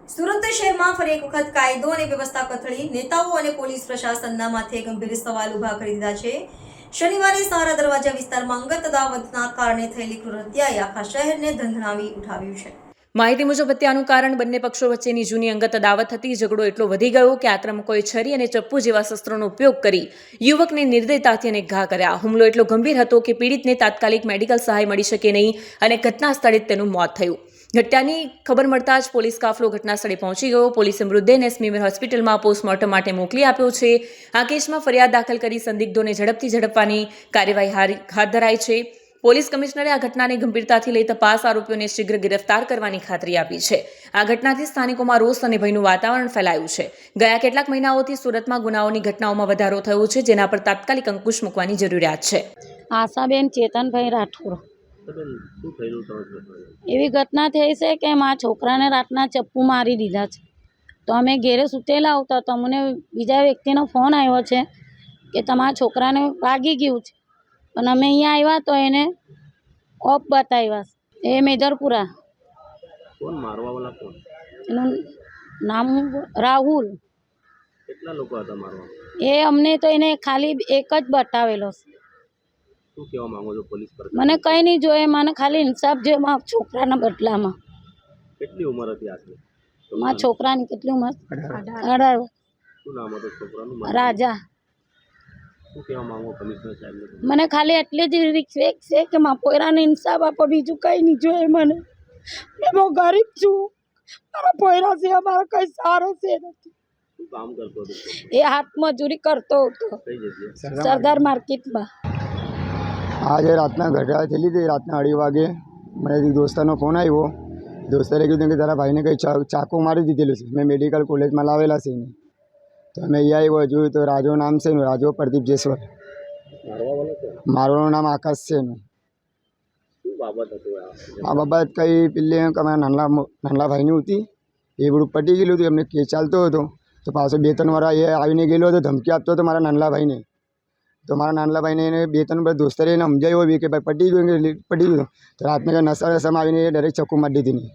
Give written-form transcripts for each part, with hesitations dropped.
સુરત શહેરમાં ફરી એક વખત કાયદો અને વ્યવસ્થા કથળી નેતાઓ અને પોલીસ પ્રશાસનના માથે ગંભીર સવાલ ઊભા કરી દીધા છે। શનિવારે સહારા દરવાજા વિસ્તારમાં અંગત અદાવતના કારણે થયેલી ક્રૂર હત્યાએ આખા શહેરને ધંધણાવી ઉઠાવ્યું છે। માહિતી મુજબ હત્યાનું કારણ બંને પક્ષો વચ્ચેની જૂની અંગત અદાવત હતી। ઝઘડો એટલો વધી ગયો કે આક્રમકોએ છરી અને ચપ્પુ જેવા શસ્ત્રોનો ઉપયોગ કરી યુવકને નિર્દયતાથી અને ઘા કર્યા। હુમલો એટલો ગંભીર હતો કે પીડિતને તાત્કાલિક મેડિકલ સહાય મળી શકે નહીં અને ઘટના સ્થળે જ તેનું મોત થયું। ઘટનાની ખબર મળતા જ પોલીસ કાફલો ઘટના સ્થળે પહોંચી ગયો। પોલીસે મૃતદેહને સ્મીમેર હોસ્પિટલમાં પોસ્ટમોર્ટમ માટે મોકલી આપ્યો છે। આ કેસમાં ફરિયાદ દાખલ કરી સંદિગ્ધોને ઝડપથી ઝડપવાની કાર્યવાહી હાથ ધરાઈ છે। પોલીસ કમિશનરે આ ઘટનાને ગંભીરતાથી લઈ તપાસ આરોપીઓને શીઘ્ર ગિરફ્તાર કરવાની ખાતરી આપી છે। આ ઘટનાથી સ્થાનિકોમાં રોષ અને ભયનું વાતાવરણ ફેલાયું છે। ગયા કેટલાક મહિનાઓથી સુરતમાં ગુનાઓની ઘટનાઓમાં વધારો થયો છે, જેના પર તાત્કાલિક અંકુશ મૂકવાની જરૂરિયાત છે। આશાબેન ચેતનભાઈ રાઠોડ એવી ઘટના થઈ છે કે મારા છોકરાને રાતના ચપ્પુ મારી દીધા છે। તો અમે ઘેરે સૂતેલા આવતા તો અમને બીજા વ્યક્તિનો ફોન આવ્યો છે કે તમારા છોકરાને વાગી ગયું છે, પણ અમે અહીંયા આવ્યા તો એને ઓફ બતાવ્યા। એ મેદરપુરા, કોણ મારવાવાળા કોણ? એનું નામ રાહુલ। કેટલા લોકો હતા મારવા? એ અમને તો એને ખાલી એક જ બતાવેલો છે। શું કહેવા માંગો છો પોલીસ પર? મને કંઈ નહીં જોઈએ, મને ખાલી ઇન્સાફ જોઈએ મારા છોકરાના બદલામાં। કેટલી ઉંમર હતી આટલી? મારા છોકરાની કેટલી ઉંમર? 18। શું નામ હતું છોકરાનું? રાજા। શું કહેવા માંગો કમિશનર સાહેબને? મને ખાલી એટલી જ રિક્વેસ્ટ છે કે મારા પોયરાને ઇન્સાફ આપો, બીજું કંઈ નહીં જોઈએ મને। મેં બહુ ગરીબ છું, મારા પોયરા છે, અમારો કંઈ સારો છે નથી। શું કામ કરતો હતો? એ હાથ મજૂરી કરતો હતો કઈ જગ્યાએ? સરદાર માર્કેટમાં। આજે રાતના ઘટના થયેલી હતી। રાતના 2:30 વાગે મને દોસ્તારનો ફોન આવ્યો। દોસ્તારે કીધું કે તારા ભાઈને કંઈ ચાકુ મારી દીધેલું છે। મેં મેડિકલ કોલેજમાં લાવેલા છે એને। તો અમે અહીંયા આવ્યો, જોયું તો રાજો નામ છે એનું, રાજો પ્રદીપ જેસવર। મારવાવાળો કોણ? મારું નામ આકાશ છે એનું। શું બાબત હતું આ? આ બાબત કંઈ પેલી અમારા નાનલા ભાઈની હતી, એ બધું પટી ગયેલું હતું। એમને કેસ ચાલતો હતો તો પાછો 2-3 વાર એ આવીને ગયેલો હતો, ધમકી આપતો હતો મારા નાનલા ભાઈને। તો મારા નાનલા ભાઈને એને 2-3 વાર દોસ્તારે એને સમજાવ્યો બી કે ભાઈ પટી ગયું। તો રાતના નશામાં આવીને ડાયરેક્ટ ચક્કુ મારી દીધી।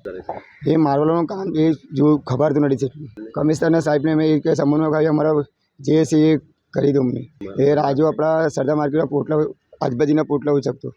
એ મારવાનું કામ એ જો ખબરતું નથી। કમિશનરના સાહેબને મેં એક સમૂહમાં કહ્યું અમારા જે છે એ કરી દો અમને। એ રાજુ આપણા સરદાર માર્કેટના પોટલા આજુબાજુના પોટલા ઉચકતો।